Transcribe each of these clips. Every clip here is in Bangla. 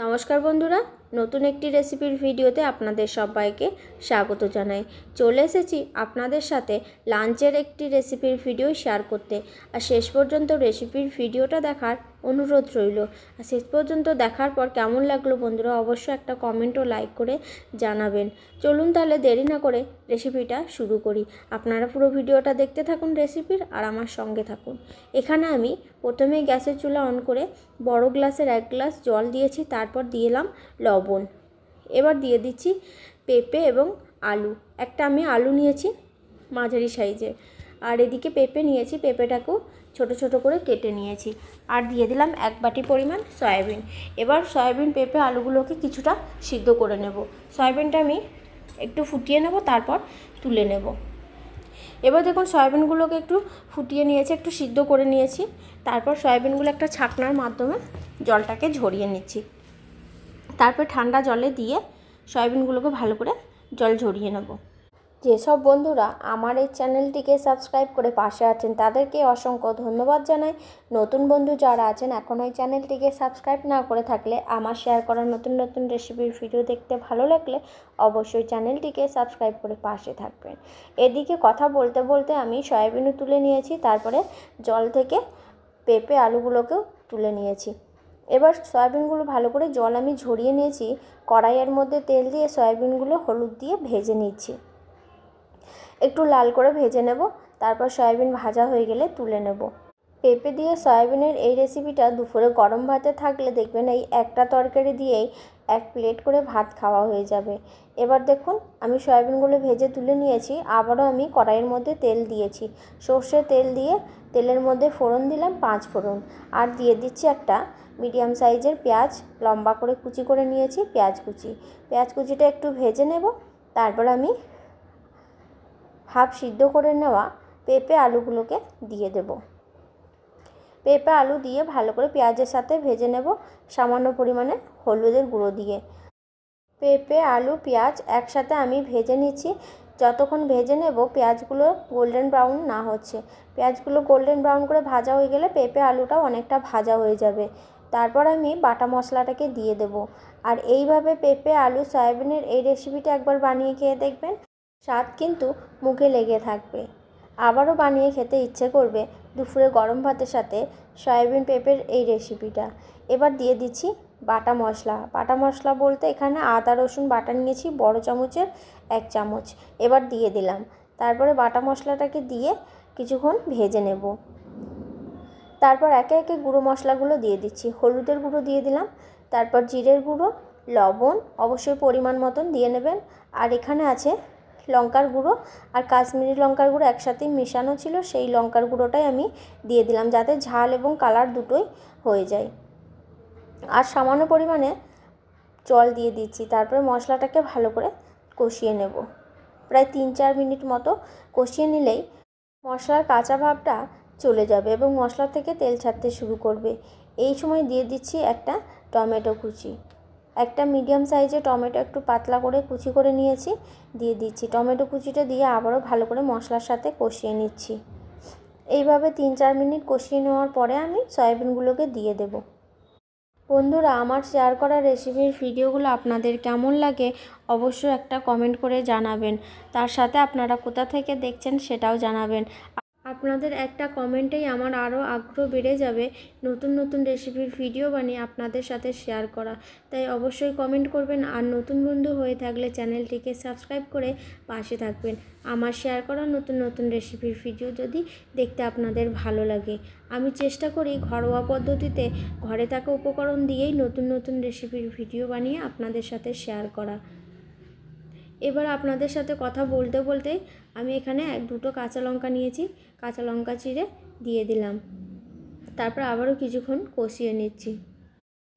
নমস্কার বন্ধুরা, নতুন একটি রেসিপির ভিডিওতে আপনাদের সবাইকে স্বাগত জানাই। চলে এসেছি আপনাদের সাথে লাঞ্চের একটি রেসিপির ভিডিও শেয়ার করতে। আর শেষ পর্যন্ত রেসিপির ভিডিওটা দেখার অনুরোধ রইল। আর শেষ পর্যন্ত দেখার পর কেমন লাগলো বন্ধুরা অবশ্যই একটা কমেন্ট ও লাইক করে জানাবেন। চলুন তাহলে দেরি না করে রেসিপিটা শুরু করি। আপনারা পুরো ভিডিওটা দেখতে থাকুন রেসিপির, আর আমার সঙ্গে থাকুন। এখানে আমি প্রথমে গ্যাসের চুলা অন করে বড় গ্লাসের 1 গ্লাস জল দিয়েছি, তারপর দিলাম লবণ। এবার দিয়ে দিচ্ছি পেঁপে এবং আলু। একটা আমি আলু নিয়েছি মাঝারি সাইজের, আর এদিকে পেঁপে নিয়েছি, পেঁপেটাকেও ছোট ছোট করে কেটে নিয়েছি। আর দিয়ে দিলাম 1 বাটি পরিমাণ সয়াবিন। এবার সয়াবিন, পেঁপে, আলুগুলোকে কিছুটা সিদ্ধ করে নেব। সয়াবিনটা আমি একটু ফুটিয়ে নেব, তারপর তুলে নেব। এবার দেখুন সয়াবিনগুলোকে একটু ফুটিয়ে নিয়েছি, একটু সিদ্ধ করে নিয়েছি। তারপর সয়াবিনগুলো একটা ছাঁকনার মাধ্যমে জলটাকে ঝরিয়ে নিচ্ছি। তারপর ঠান্ডা জলে দিয়ে সয়াবিনগুলোকে ভালো করে জল ঝরিয়ে নেব। যেসব বন্ধুরা আমার এই চ্যানেলটিকে সাবস্ক্রাইব করে পাশে আছেন তাদেরকে অসংখ্য ধন্যবাদ জানাই। নতুন বন্ধু যারা আছেন এখনও এই চ্যানেলটিকে সাবস্ক্রাইব না করে থাকলে, আমার শেয়ার করা নতুন নতুন রেসিপির ভিডিও দেখতে ভালো লাগলে অবশ্যই চ্যানেলটিকে সাবস্ক্রাইব করে পাশে থাকবেন। এদিকে কথা বলতে বলতে আমি সয়াবিনও তুলে নিয়েছি, তারপরে জল থেকে পেঁপে আলুগুলোকেও তুলে নিয়েছি। এবার সয়াবিনগুলো ভালো করে জল আমি ঝরিয়ে নিয়েছি। কড়াইয়ের মধ্যে তেল দিয়ে সয়াবিনগুলো হলুদ দিয়ে ভেজে নিচ্ছি। একটু লাল করে ভেজে নেব, তারপর সয়াবিন ভাজা হয়ে গেলে তুলে নেব। পেঁপে দিয়ে সয়াবিনের এই রেসিপিটা দুপুরে গরম ভাতে থাকলে দেখবেন এই একটা তরকারি দিয়েই 1 প্লেট করে ভাত খাওয়া হয়ে যাবে। এবার দেখুন আমি সয়াবিনগুলো ভেজে তুলে নিয়েছি। আবারও আমি কড়াইয়ের মধ্যে তেল দিয়েছি। সর্ষের তেল দিয়ে তেলের মধ্যে ফোড়ন দিলাম 5 ফোড়ন, আর দিয়ে দিচ্ছি একটা মিডিয়াম সাইজের পেঁয়াজ লম্বা করে কুচি করে নিয়েছি। পেঁয়াজ কুচিটা একটু ভেজে নেব। তারপর আমি হাফ সিদ্ধ করে নেওয়া পেঁপে আলুগুলোকে দিয়ে দেব। পেঁপে আলু দিয়ে ভালো করে পেঁয়াজের সাথে ভেজে নেব, সামান্য পরিমাণে হলুদের গুঁড়ো দিয়ে। পেঁপে, আলু, পেঁয়াজ একসাথে আমি ভেজে নিচ্ছি। যতক্ষণ ভেজে নেব পেঁয়াজগুলো গোল্ডেন ব্রাউন না হচ্ছে। পেঁয়াজগুলো গোল্ডেন ব্রাউন করে ভাজা হয়ে গেলে পেঁপে আলুটাও অনেকটা ভাজা হয়ে যাবে। তারপর আমি বাটা মশলাটাকে দিয়ে দেব। আর এইভাবে পেঁপে, আলু, সয়াবিনের এই রেসিপিটা একবার বানিয়ে খেয়ে দেখবেন, স্বাদ কিন্তু মুখে লেগে থাকবে। আবারও বানিয়ে খেতে ইচ্ছে করবে দুপুরে গরম ভাতের সাথে সয়াবিন পেঁপের এই রেসিপিটা। এবার দিয়ে দিচ্ছি বাটা মশলা বলতে এখানে আদা রসুন বাটা নিয়েছি বড় চামচের 1 চামচ। এবার দিয়ে দিলাম। তারপরে বাটা মশলাটাকে দিয়ে কিছুক্ষণ ভেজে নেব। তারপর একে একে গুঁড়ো মশলাগুলো দিয়ে দিচ্ছি। হলুদের গুঁড়ো দিয়ে দিলাম, তারপর জিরের গুঁড়ো, লবণ অবশ্যই পরিমাণ মতন দিয়ে নেবেন। আর এখানে আছে লঙ্কার গুঁড়ো আর কাশ্মীরি লঙ্কার গুঁড়ো একসাথেই মেশানো ছিল, সেই লঙ্কার গুঁড়োটাই আমি দিয়ে দিলাম যাতে ঝাল এবং কালার দুটোই হয়ে যায়। আর সামান্য পরিমাণে জল দিয়ে দিচ্ছি। তারপরে মশলাটাকে ভালো করে কষিয়ে নেব। প্রায় 3-4 মিনিট মতো কষিয়ে নিলেই মশলার কাঁচা ভাবটা চলে যাবে এবং মশলা থেকে তেল ছাড়তে শুরু করবে। এই সময় দিয়ে দিচ্ছি একটা টমেটো কুচি। একটা মিডিয়াম সাইজের টমেটো একটু পাতলা করে কুচি করে নিয়েছি, দিয়ে দিচ্ছি। টমেটো কুচিটা দিয়ে আবারও ভালো করে মশলার সাথে কষিয়ে নিচ্ছি। এইভাবে 3-4 মিনিট কষিয়ে নেওয়ার পরে আমি সয়াবিনগুলোকে দিয়ে দেব। বন্ধুরা আমার শেয়ার করা রেসিপির ভিডিওগুলো আপনাদের কেমন লাগে অবশ্যই একটা কমেন্ট করে জানাবেন। তার সাথে আপনারা কোথা থেকে দেখছেন সেটাও জানাবেন। আপনাদের একটা কমেন্টেই আমার আরও আগ্রহ বেড়ে যাবে নতুন নতুন রেসিপির ভিডিও বানিয়ে আপনাদের সাথে শেয়ার করা। তাই অবশ্যই কমেন্ট করবেন, আর নতুন বন্ধু হয়ে থাকলে চ্যানেলটিকে সাবস্ক্রাইব করে পাশে থাকবেন। আমার শেয়ার করা নতুন নতুন রেসিপির ভিডিও যদি দেখতে আপনাদের ভালো লাগে, আমি চেষ্টা করি ঘরোয়া পদ্ধতিতে ঘরে থাকা উপকরণ দিয়েই নতুন নতুন রেসিপির ভিডিও বানিয়ে আপনাদের সাথে শেয়ার করা। এবার আপনাদের সাথে কথা বলতে বলতে আমি এখানে 1-2টো কাঁচা লঙ্কা নিয়েছি, কাঁচা লঙ্কা চিড়ে দিয়ে দিলাম। তারপর আবারও কিছুক্ষণ কষিয়ে নিচ্ছি।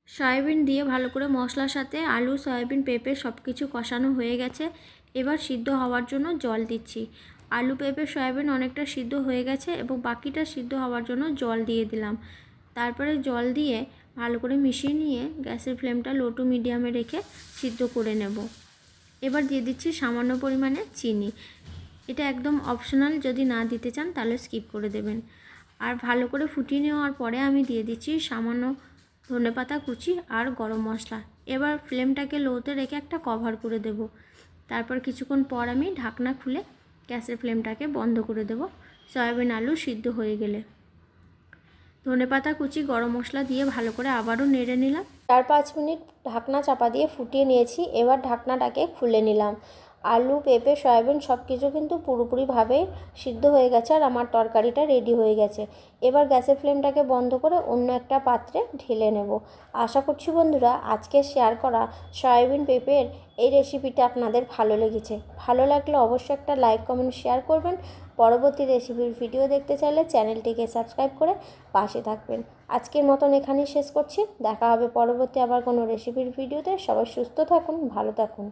সয়াবিন দিয়ে ভালো করে মশলার সাথে আলু, সয়াবিন, পেঁপে সব কিছু কষানো হয়ে গেছে। এবার সিদ্ধ হওয়ার জন্য জল দিচ্ছি। আলু, পেঁপে, সয়াবিন অনেকটা সিদ্ধ হয়ে গেছে এবং বাকিটা সিদ্ধ হওয়ার জন্য জল দিয়ে দিলাম। তারপরে জল দিয়ে ভালো করে মিশিয়ে নিয়ে গ্যাসের ফ্লেমটা লো টু মিডিয়ামে রেখে সিদ্ধ করে নেব। এবার দিয়ে দিচ্ছি সামান্য পরিমাণে চিনি। এটা একদম অপশনাল, যদি না দিতে চান তাহলে স্কিপ করে দেবেন। আর ভালো করে ফুটিয়ে নেওয়ার পরে আমি দিয়ে দিচ্ছি সামান্য ধনেপাতা কুচি আর গরম মশলা। এবার ফ্লেমটাকে লোতে রেখে একটা কভার করে দেব। তারপর কিছুক্ষণ পর আমি ঢাকনা খুলে গ্যাসের ফ্লেমটাকে বন্ধ করে দেব। সয়াবিন আলু সিদ্ধ হয়ে গেলে ধনেপাতা কুচি গরম মশলা দিয়ে ভালো করে আবারও নেড়ে নিলাম। 4-5 মিনিট ঢাকনা চাপা দিয়ে ফুটিয়ে নিয়েছি। এবার ঢাকনাটাকে খুলে নিলাম। আলু, পেঁপে, সয়াবিন সব কিছু কিন্তু পুরোপুরিভাবে সিদ্ধ হয়ে গেছে আর আমার তরকারিটা রেডি হয়ে গেছে। এবার গ্যাসের ফ্লেমটাকে বন্ধ করে অন্য একটা পাত্রে ঢেলে নেব। আশা করছি বন্ধুরা আজকে শেয়ার করা সয়াবিন পেঁপের এই রেসিপিটা আপনাদের ভালো লেগেছে। ভালো লাগলে অবশ্যই একটা লাইক, কমেন্ট, শেয়ার করবেন। পরবর্তী রেসিপির ভিডিও দেখতে চাইলে চ্যানেলটিকে সাবস্ক্রাইব করে পাশে থাকবেন। আজকের মতন এখানেই শেষ করছি। দেখা হবে পরবর্তী আবার কোনো রেসিপির ভিডিওতে। সবাই সুস্থ থাকুন, ভালো থাকুন।